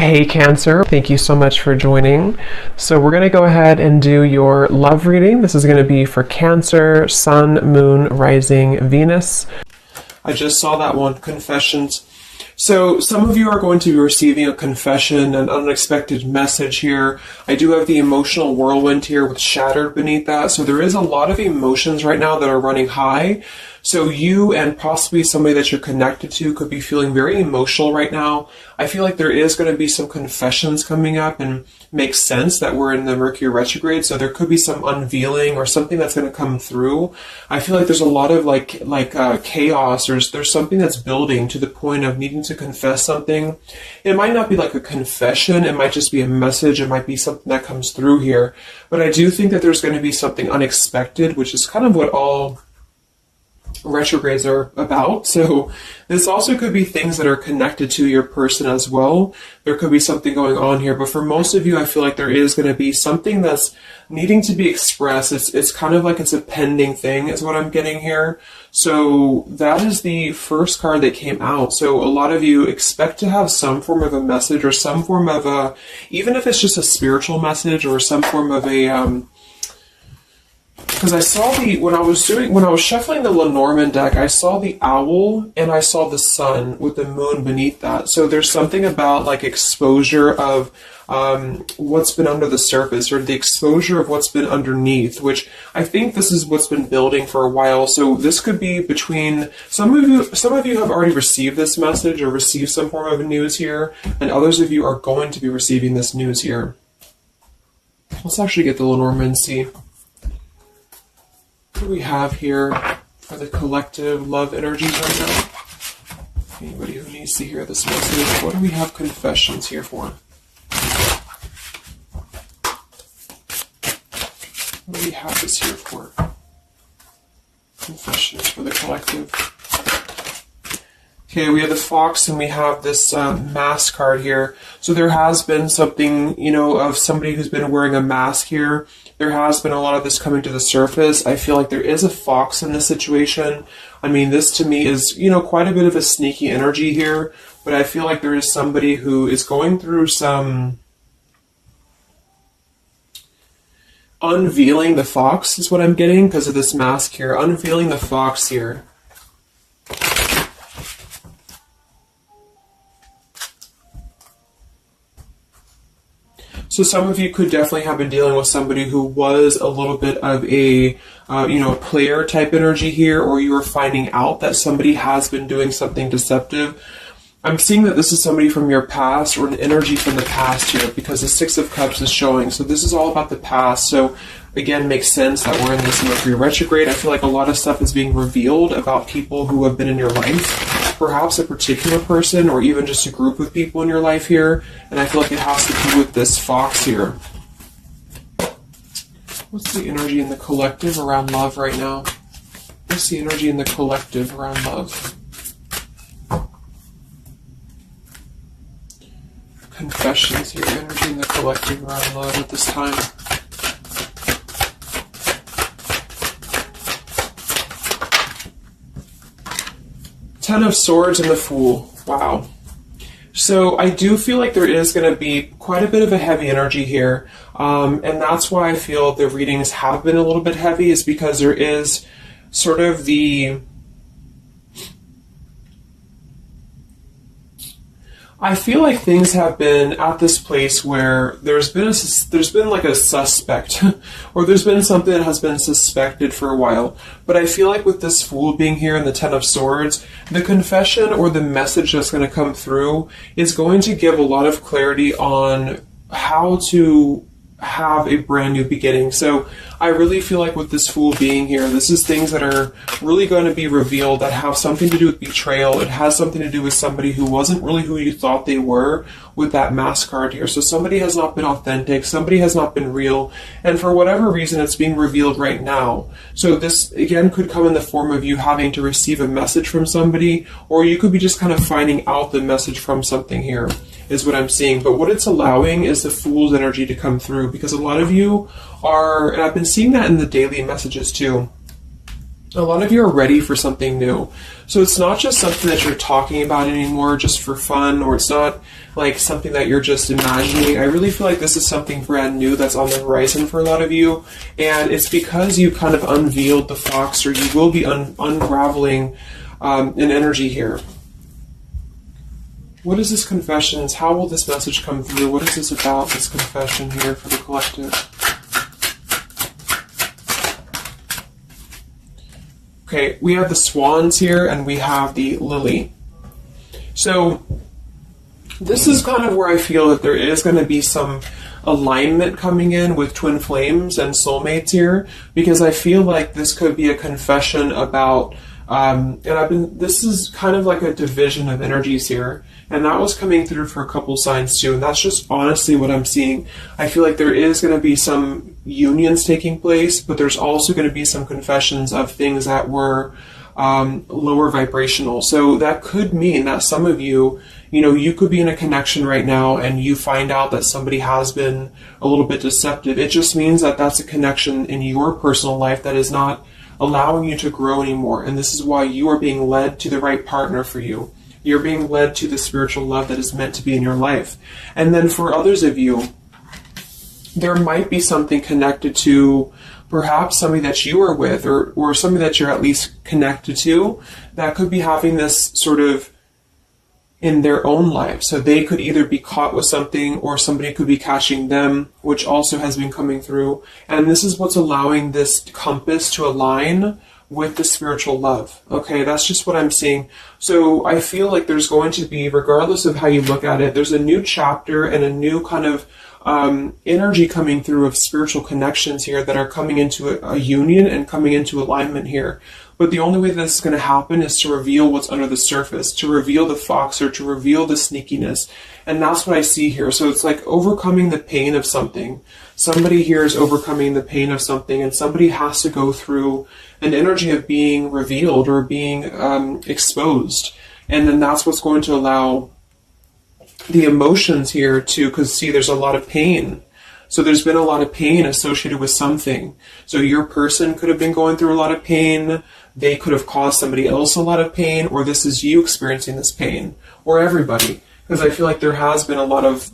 Hey Cancer, thank you so much for joining. So we're going to go ahead and do your love reading. This is going to be for Cancer, Sun, Moon, Rising, Venus. I just saw that one, confessions. So some of you are going to be receiving a confession, an unexpected message here. I do have the emotional whirlwind here with shattered beneath that. So there is a lot of emotions right now that are running high. So you and possibly somebody that you're connected to could be feeling very emotional right now. I feel like there is going to be some confessions coming up, and makes sense that we're in the Mercury retrograde. So there could be some unveiling or something that's going to come through. I feel like there's a lot of chaos. There's something that's building to the point of needing to confess something. It might not be like a confession. It might just be a message. It might be something that comes through here. But I do think that there's going to be something unexpected, which is kind of what all retrogrades are about. So this also could be things that are connected to your person as well. There could be something going on here, but for most of you, I feel like there is going to be something that's needing to be expressed. It's kind of like it's a pending thing is what I'm getting here. So that is the first card that came out. So a lot of you expect to have some form of a message or some form of a, even if it's just a spiritual message or some form of a, because I saw when I was shuffling the Lenormand deck, I saw the owl and I saw the sun with the moon beneath that. So there's something about like exposure of what's been under the surface, or the exposure of what's been underneath, which I think this is what's been building for a while. So this could be between some of you have already received this message or received some form of news here, and others of you are going to be receiving this news here. Let's actually get the Lenormand and see what do we have here for the collective love energies right now. Anybody who needs to hear this message, what do we have confessions here for? What do we have this here for? Confessions for the collective. Okay, we have the fox and we have this mask card here. So there has been something, of somebody who's been wearing a mask here. There has been a lot of this coming to the surface. I feel like there is a fox in this situation. I mean, this to me is, quite a bit of a sneaky energy here. But I feel like there is somebody who is going through some unveiling the fox is what I'm getting because of this mask here. Unveiling the fox here. So some of you could definitely have been dealing with somebody who was a little bit of a, player type energy here, or you were finding out that somebody has been doing something deceptive. I'm seeing that this is somebody from your past or an energy from the past here because the Six of Cups is showing. So this is all about the past. So again, makes sense that we're in this Mercury retrograde. I feel like a lot of stuff is being revealed about people who have been in your life. Perhaps a particular person or even just a group of people in your life here. And I feel like it has to do with this fox here. What's the energy in the collective around love right now? What's the energy in the collective around love? Confessions here, energy in the collective around love at this time. Ten of Swords and the Fool. Wow. So I do feel like there is going to be quite a bit of a heavy energy here. And that's why I feel the readings have been a little bit heavy, is because there is sort of the... I feel like things have been at this place where there's been like a suspect, or there's been something that has been suspected for a while. But I feel like with this Fool being here and the Ten of Swords, the confession or the message that's going to come through is going to give a lot of clarity on how to have a brand new beginning. So I really feel like with this Fool being here, this is things that are really going to be revealed that have something to do with betrayal. It has something to do with somebody who wasn't really who you thought they were with that mask card here. So somebody has not been authentic, somebody has not been real, and for whatever reason it's being revealed right now. So this again could come in the form of you having to receive a message from somebody, or you could be just kind of finding out the message from something here, is what I'm seeing. But what it's allowing is the Fool's energy to come through, because a lot of you are, and I've been seeing that in the daily messages too, A lot of you are ready for something new. So it's not just something that you're talking about anymore just for fun, or it's not like something that you're just imagining. I really feel like this is something brand new that's on the horizon for a lot of you. And it's because you kind of unveiled the fox, or you will be unraveling an energy here. What is this confession? How will this message come through? What is this about, this confession here for the collective? Okay, we have the swans here, and we have the lily. So this is kind of where I feel that there is going to be some alignment coming in with twin flames and soulmates here, because I feel like this could be a confession about, this is kind of like a division of energies here, and that was coming through for a couple signs too, and that's just honestly what I'm seeing. I feel like there is going to be some unions taking place, but there's also going to be some confessions of things that were lower vibrational. So that could mean that some of you, you could be in a connection right now and you find out that somebody has been a little bit deceptive. It just means that that's a connection in your personal life that is not allowing you to grow anymore. And this is why you are being led to the right partner for you. You're being led to the spiritual love that is meant to be in your life. And then for others of you, there might be something connected to perhaps somebody that you are with, or somebody that you're at least connected to, that could be having this sort of in their own life. So they could either be caught with something, or somebody could be catching them, which also has been coming through. And this is what's allowing this compass to align with the spiritual love. Okay, that's just what I'm seeing. So I feel like there's going to be, regardless of how you look at it, there's a new chapter and a new kind of energy coming through of spiritual connections here that are coming into a union and coming into alignment here. But the only way this is going to happen is to reveal what's under the surface, to reveal the fox, or to reveal the sneakiness. And that's what I see here. So it's like overcoming the pain of something. Somebody here is overcoming the pain of something, and somebody has to go through an energy of being revealed or being exposed. And then that's what's going to allow the emotions here to, because see, there's a lot of pain. So there's been a lot of pain associated with something. So your person could have been going through a lot of pain. They could have caused somebody else a lot of pain, or this is you experiencing this pain, or everybody. Because I feel like there has been a lot of,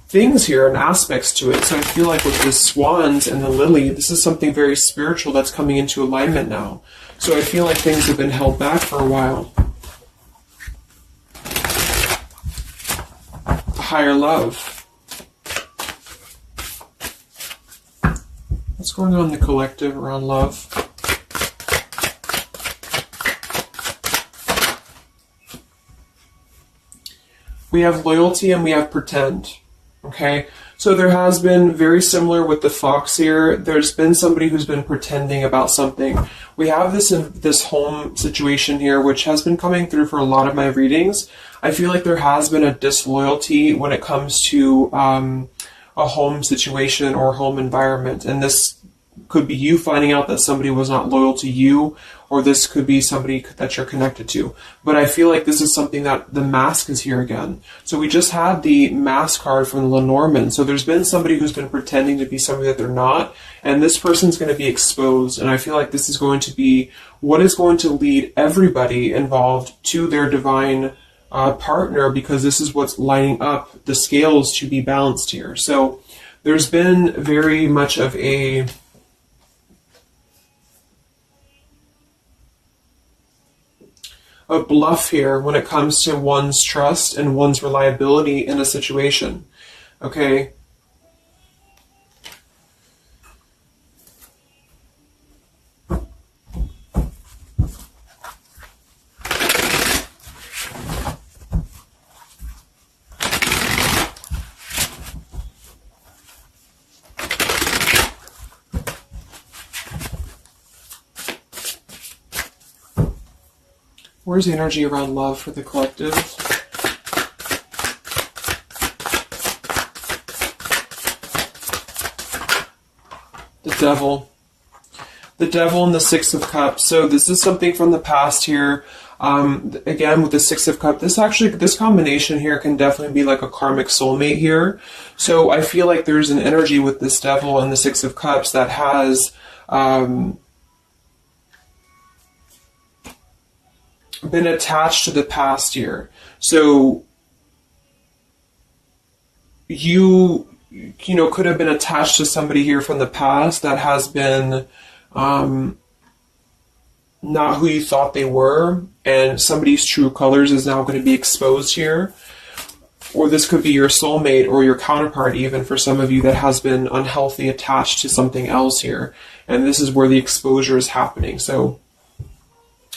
things here and aspects to it. So I feel like with the swans and the lily, this is something very spiritual that's coming into alignment now. So I feel like things have been held back for a while. Higher love. What's going on in the collective around love? We have loyalty and we have pretend. Okay, so there has been, very similar with the fox here, there's been somebody who's been pretending about something. We have this home situation here, which has been coming through for a lot of my readings. I feel like there has been a disloyalty when it comes to a home situation or home environment. And this could be you finding out that somebody was not loyal to you, or this could be somebody that you're connected to. But I feel like this is something that the mask is here again. So we just had the mask card from the Lenormand. So there's been somebody who's been pretending to be somebody that they're not, and this person's going to be exposed. And I feel like this is going to be what is going to lead everybody involved to their divine partner, because this is what's lining up the scales to be balanced here. So there's been very much of a bluff here when it comes to one's trust and one's reliability in a situation. Okay. Where's the energy around love for the collective? The devil. The devil and the Six of Cups. So this is something from the past here. Again, with the Six of Cups, this combination here can definitely be like a karmic soulmate here. So I feel like there's an energy with this devil and the Six of Cups that has been attached to the past here. So you could have been attached to somebody here from the past that has been not who you thought they were, and somebody's true colors is now going to be exposed here. Or this could be your soulmate or your counterpart, even for some of you, that has been unhealthy attached to something else here. And this is where the exposure is happening. So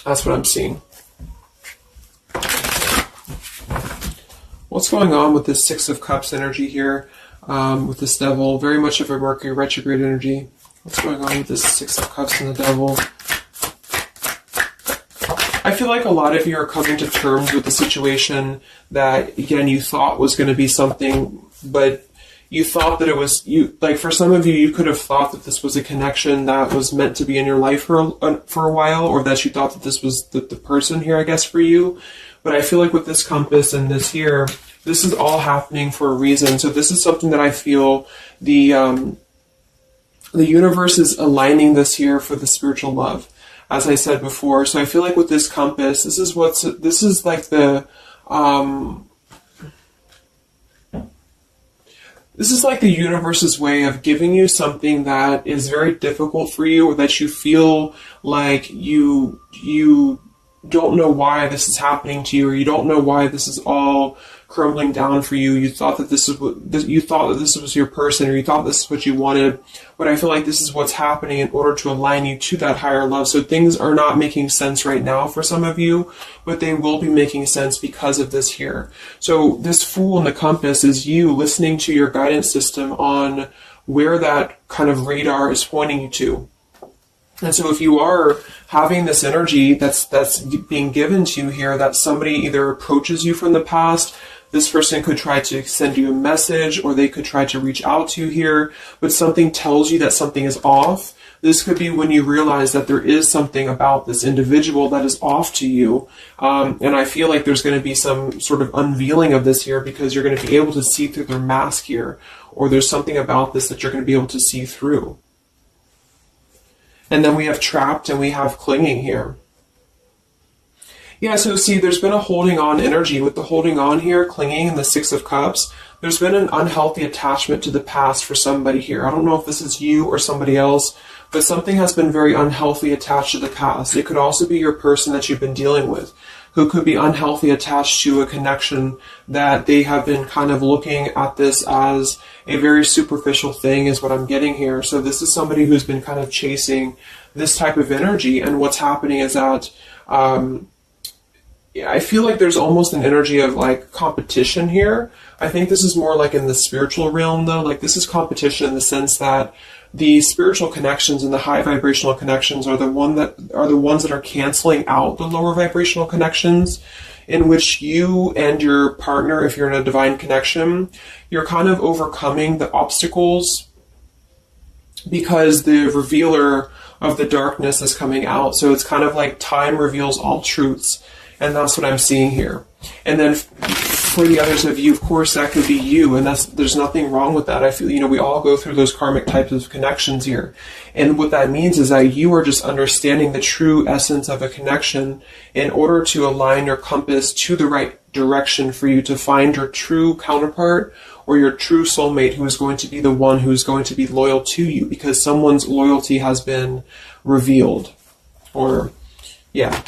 that's what I'm seeing. What's going on with this Six of Cups energy here, with this Devil? Very much of a Mercury retrograde energy. What's going on with this Six of Cups and the Devil? I feel like a lot of you are coming to terms with the situation that, again, you thought was going to be something, but you thought that it was, like for some of you, you could have thought that this was a connection that was meant to be in your life for a while, or that you thought that this was the person here, I guess, for you. But I feel like with this compass and this here, this is all happening for a reason. So this is something that I feel the universe is aligning this here for the spiritual love, as I said before. So I feel like with this compass, this is like the universe's way of giving you something that is very difficult for you, or that you feel like you don't know why this is happening to you, or you don't know why this is all crumbling down for you. You thought that this was your person, or you thought this is what you wanted. But I feel like this is what's happening in order to align you to that higher love. So things are not making sense right now for some of you, but they will be making sense because of this here. So this Fool in the compass is you listening to your guidance system on where that kind of radar is pointing you to. And so if you are having this energy that's being given to you here, that somebody either approaches you from the past, this person could try to send you a message, or they could try to reach out to you here, but something tells you that something is off. This could be when you realize that there is something about this individual that is off to you. And I feel like there's going to be some sort of unveiling of this here, because you're going to be able to see through their mask here, or there's something about this that you're going to be able to see through. And then we have trapped and we have clinging here. Yeah, so see, there's been a holding on energy. With the holding on here, clinging, and the Six of Cups, there's been an unhealthy attachment to the past for somebody here. I don't know if this is you or somebody else, but something has been very unhealthy attached to the past. It could also be your person that you've been dealing with, who could be unhealthy attached to a connection that they have been kind of looking at this as a very superficial thing, is what I'm getting here. So this is somebody who's been kind of chasing this type of energy, and what's happening is that I feel like there's almost an energy of like competition here. I think this is more like in the spiritual realm though. Like this is competition in the sense that the spiritual connections and the high vibrational connections are the ones that are canceling out the lower vibrational connections, in which you and your partner, if you're in a divine connection, you're kind of overcoming the obstacles because the revealer of the darkness is coming out. So it's kind of like time reveals all truths. And that's what I'm seeing here. And then for the others of you, of course, that could be you. And there's nothing wrong with that. I feel, we all go through those karmic types of connections here. And what that means is that you are just understanding the true essence of a connection in order to align your compass to the right direction for you to find your true counterpart or your true soulmate, who is going to be the one who's going to be loyal to you, because someone's loyalty has been revealed. Or, yeah.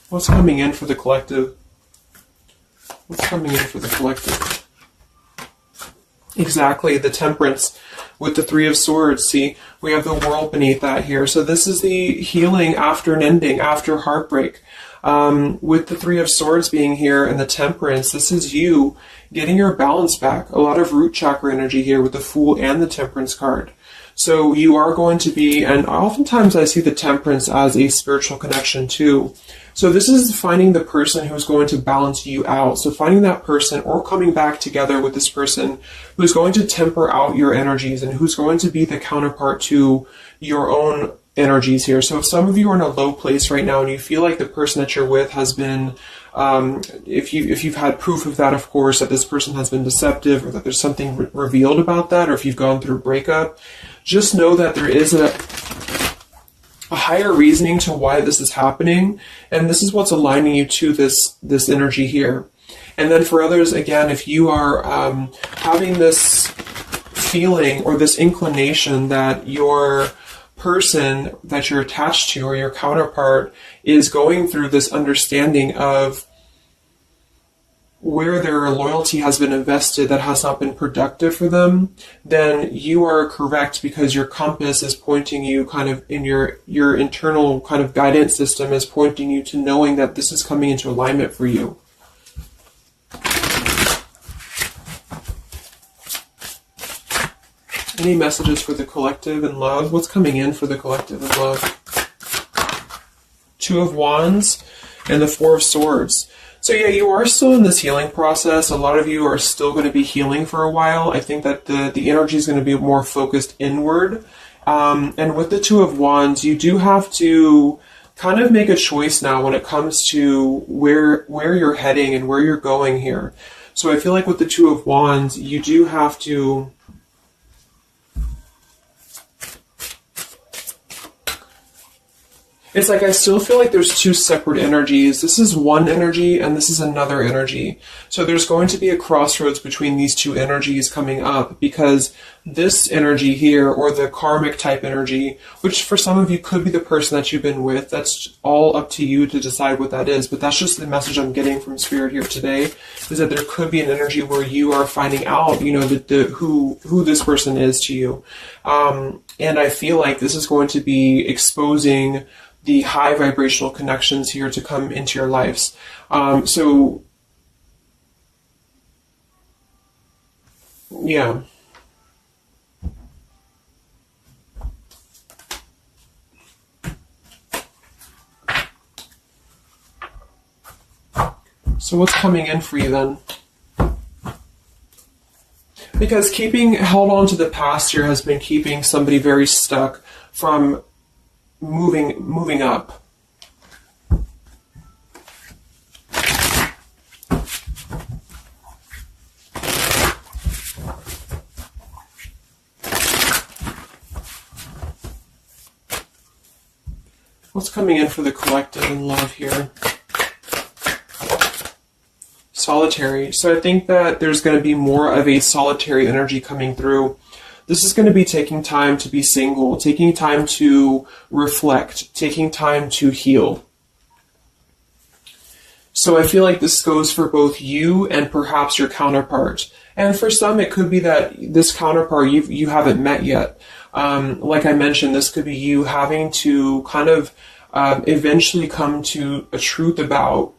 What's coming in for the collective? What's coming in for the collective? Exactly, the Temperance with the Three of Swords. See, we have the World beneath that here. So this is the healing after an ending, after heartbreak. With the Three of Swords being here and the Temperance, this is you getting your balance back. A lot of root chakra energy here with the Fool and the Temperance card. So you are going to be, and oftentimes I see the Temperance as a spiritual connection too. So this is finding the person who's going to balance you out. So finding that person, or coming back together with this person who's going to temper out your energies and who's going to be the counterpart to your own energies here. So if some of you are in a low place right now and you feel like the person that you're with has been, if you've had proof of that, of course, that this person has been deceptive or that there's something revealed about that, or if you've gone through a breakup, just know that there is a higher reasoning to why this is happening, and this is what's aligning you to this energy here. And then for others, again, if you are having this feeling or this inclination that your person that you're attached to or your counterpart is going through this understanding of where their loyalty has been invested that has not been productive for them, then you are correct, because your compass is pointing you kind of in your internal kind of guidance system is pointing you to knowing that this is coming into alignment for you. Any messages for the collective and love? What's coming in for the collective and love? Two of Wands and the Four of Swords. So yeah, you are still in this healing process. A lot of you are still going to be healing for a while. I think that the energy is going to be more focused inward. And with the Two of Wands, you do have to kind of make a choice now when it comes to where you're heading and where you're going here. So I feel like with the Two of Wands, you do have to it's like I still feel like there's two separate energies. This is one energy and this is another energy. So there's going to be a crossroads between these two energies coming up, because this energy here, or the karmic type energy, which for some of you could be the person that you've been with, that's all up to you to decide what that is. But that's just the message I'm getting from Spirit here today, is that there could be an energy where you are finding out, you know, who this person is to you. And I feel like this is going to be exposing the high vibrational connections here to come into your lives. So, yeah. So what's coming in for you then? Because held on to the past here has been keeping somebody very stuck from moving up. What's coming in for the collective and love here? Solitary. So I think that there's going to be more of a solitary energy coming through. This is going to be taking time to be single, taking time to reflect, taking time to heal. So I feel like this goes for both you and perhaps your counterpart. And for some, it could be that this counterpart you haven't met yet. Like I mentioned, this could be you having to kind of eventually come to a truth about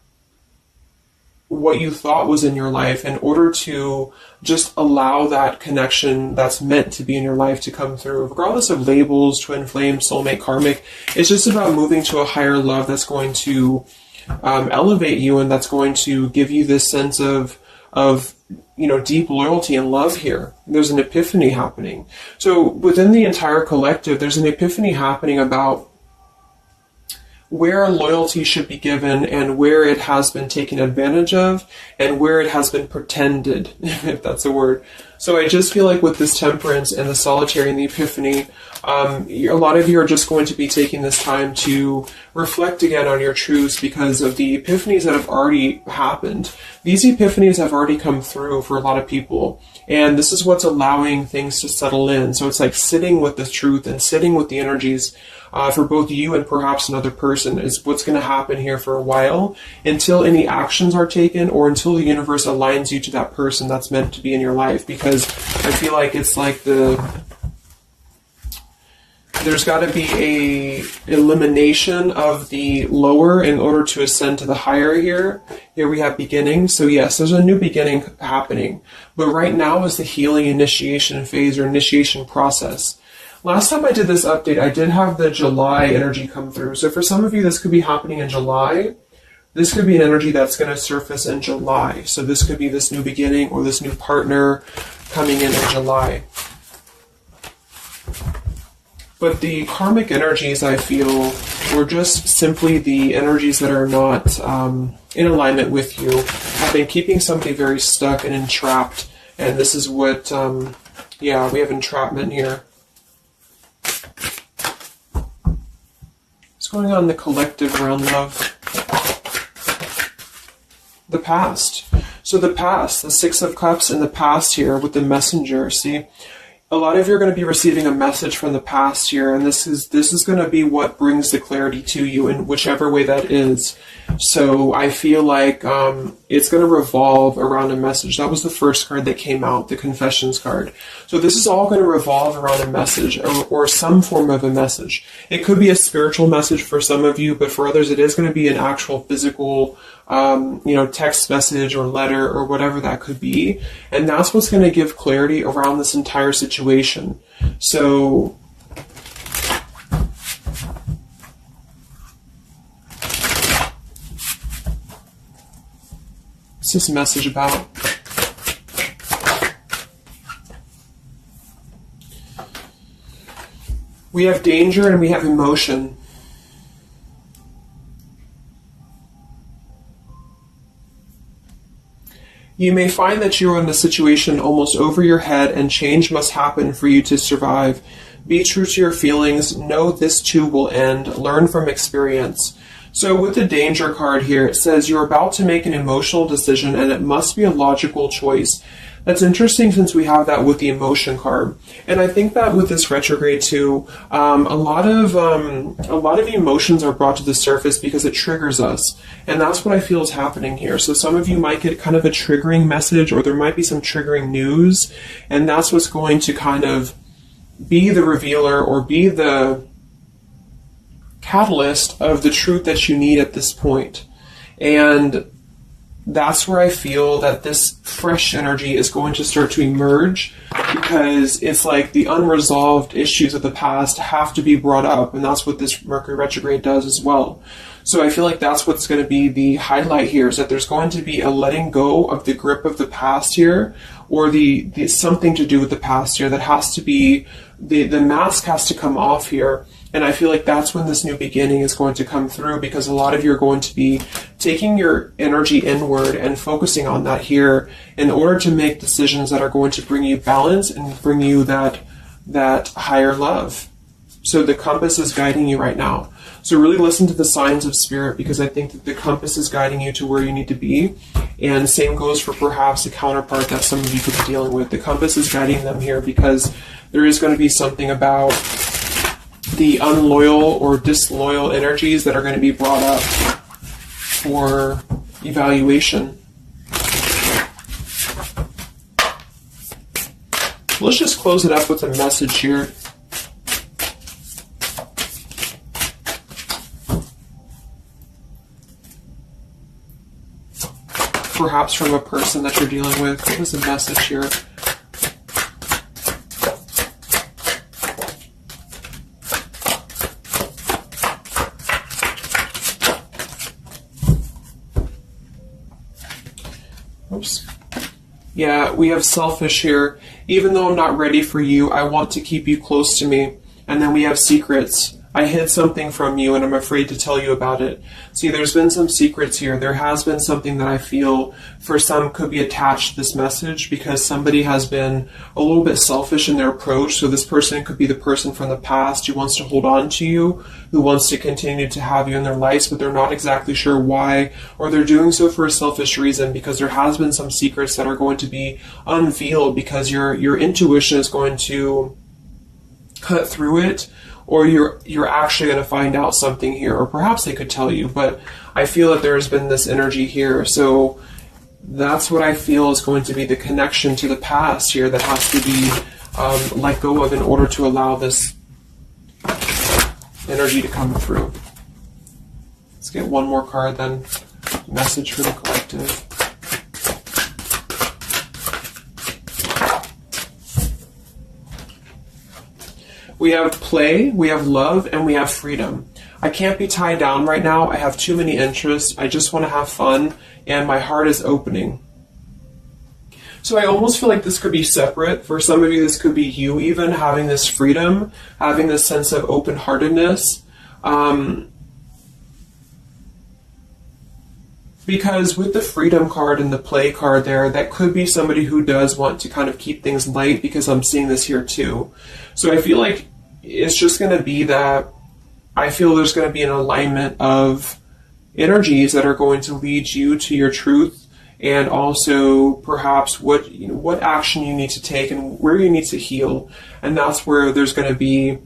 what you thought was in your life in order to just allow that connection that's meant to be in your life to come through, regardless of labels, twin flame, soulmate, karmic. It's just about moving to a higher love that's going to elevate you, and that's going to give you this sense of deep loyalty and love here. There's an epiphany happening. So within the entire collective, there's an epiphany happening about where loyalty should be given and where it has been taken advantage of and where it has been pretended, if that's a word. So I just feel like with this temperance and the solitary and the epiphany, a lot of you are just going to be taking this time to reflect again on your truths because of the epiphanies that have already happened. These epiphanies have already come through for a lot of people, and this is what's allowing things to settle in. So it's like sitting with the truth and sitting with the energies for both you and perhaps another person is what's going to happen here for a while, until any actions are taken or until the universe aligns you to that person that's meant to be in your life. Because I feel like it's like there's got to be a elimination of the lower in order to ascend to the higher here. Here we have beginning. So yes, there's a new beginning happening. But right now is the healing initiation phase or initiation process. Last time I did this update, I did have the July energy come through. So for some of you, this could be happening in July. This could be an energy that's going to surface in July. So this could be this new beginning or this new partner coming in July. But the karmic energies, I feel, were just simply the energies that are not in alignment with you, have been keeping somebody very stuck and entrapped. And this is what, yeah, we have entrapment here. What's going on in the collective realm, love? The past. So the past, the Six of Cups in the past here with the messenger, see? A lot of you are going to be receiving a message from the past here, and this is going to be what brings the clarity to you in whichever way that is. So I feel like it's going to revolve around a message. That was the first card that came out, the Confessions card. So this is all going to revolve around a message or some form of a message. It could be a spiritual message for some of you, but for others it is going to be an actual physical text message or letter or whatever that could be. And that's what's going to give clarity around this entire situation. So what's this message about? We have danger and we have emotion. You may find that you are in a situation almost over your head and change must happen for you to survive. Be true to your feelings. Know this too will end. Learn from experience. So with the danger card here, it says you're about to make an emotional decision and it must be a logical choice. That's interesting since we have that with the emotion card. And I think that with this retrograde too, a lot of emotions are brought to the surface because it triggers us. And that's what I feel is happening here. So some of you might get kind of a triggering message, or there might be some triggering news. And that's what's going to kind of be the revealer or be the catalyst of the truth that you need at this point. And that's where I feel that this fresh energy is going to start to emerge, because it's like the unresolved issues of the past have to be brought up, and that's what this Mercury retrograde does as well. So I feel like that's what's going to be the highlight here, is that there's going to be a letting go of the grip of the past here, or the something to do with the past here that has to be, the mask has to come off here. And I feel like that's when this new beginning is going to come through, because a lot of you are going to be taking your energy inward and focusing on that here in order to make decisions that are going to bring you balance and bring you that higher love. So the compass is guiding you right now. So really listen to the signs of spirit, because I think that the compass is guiding you to where you need to be. And same goes for perhaps a counterpart that some of you could be dealing with. The compass is guiding them here because there is going to be something about the unloyal or disloyal energies that are going to be brought up for evaluation. Let's just close it up with a message here. Perhaps from a person that you're dealing with. What is the message here? Oops. Yeah, we have selfish here. Even though I'm not ready for you, I want to keep you close to me. And then we have secrets. I hid something from you and I'm afraid to tell you about it. See, there's been some secrets here. There has been something that I feel for some could be attached to this message, because somebody has been a little bit selfish in their approach. So this person could be the person from the past who wants to hold on to you, who wants to continue to have you in their lives, but they're not exactly sure why, or they're doing so for a selfish reason, because there has been some secrets that are going to be unveiled, because your intuition is going to cut through it, or you're actually going to find out something here, or perhaps they could tell you, but I feel that there's been this energy here. So that's what I feel is going to be the connection to the past here that has to be let go of in order to allow this energy to come through. Let's get one more card then. Message for the collective. We have play, we have love, and we have freedom. I can't be tied down right now. I have too many interests. I just want to have fun, and my heart is opening. So I almost feel like this could be separate. For some of you, this could be you even having this freedom, having this sense of open-heartedness. Because with the freedom card and the play card there, that could be somebody who does want to kind of keep things light, because I'm seeing this here too. So I feel like it's just going to be that I feel there's going to be an alignment of energies that are going to lead you to your truth, and also perhaps what action you need to take and where you need to heal. And that's where there's going to be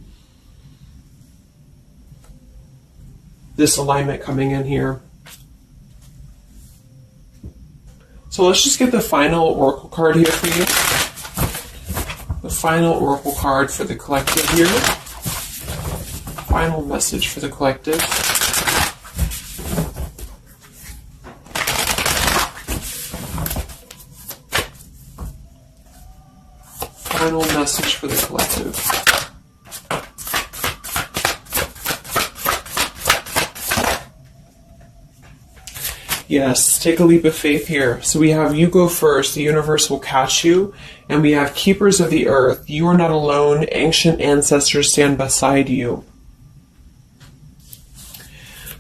this alignment coming in here. So let's just get the final oracle card here for you. The final oracle card for the collective here. Final message for the collective. Final message for the collective. Yes, take a leap of faith here. So we have you go first, the universe will catch you. And we have keepers of the earth. You are not alone. Ancient ancestors stand beside you.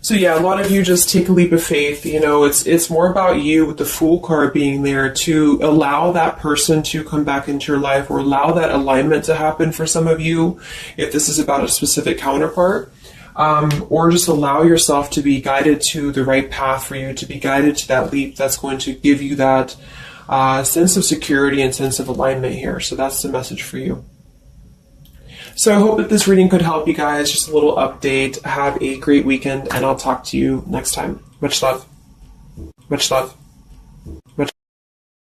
So yeah, a lot of you just take a leap of faith. You know, it's more about you with the Fool card being there to allow that person to come back into your life, or allow that alignment to happen for some of you, if this is about a specific counterpart. Or just allow yourself to be guided to the right path for you, to be guided to that leap that's going to give you that sense of security and sense of alignment here. So that's the message for you. So I hope that this reading could help you guys. Just a little update. Have a great weekend, and I'll talk to you next time. Much love. Much love.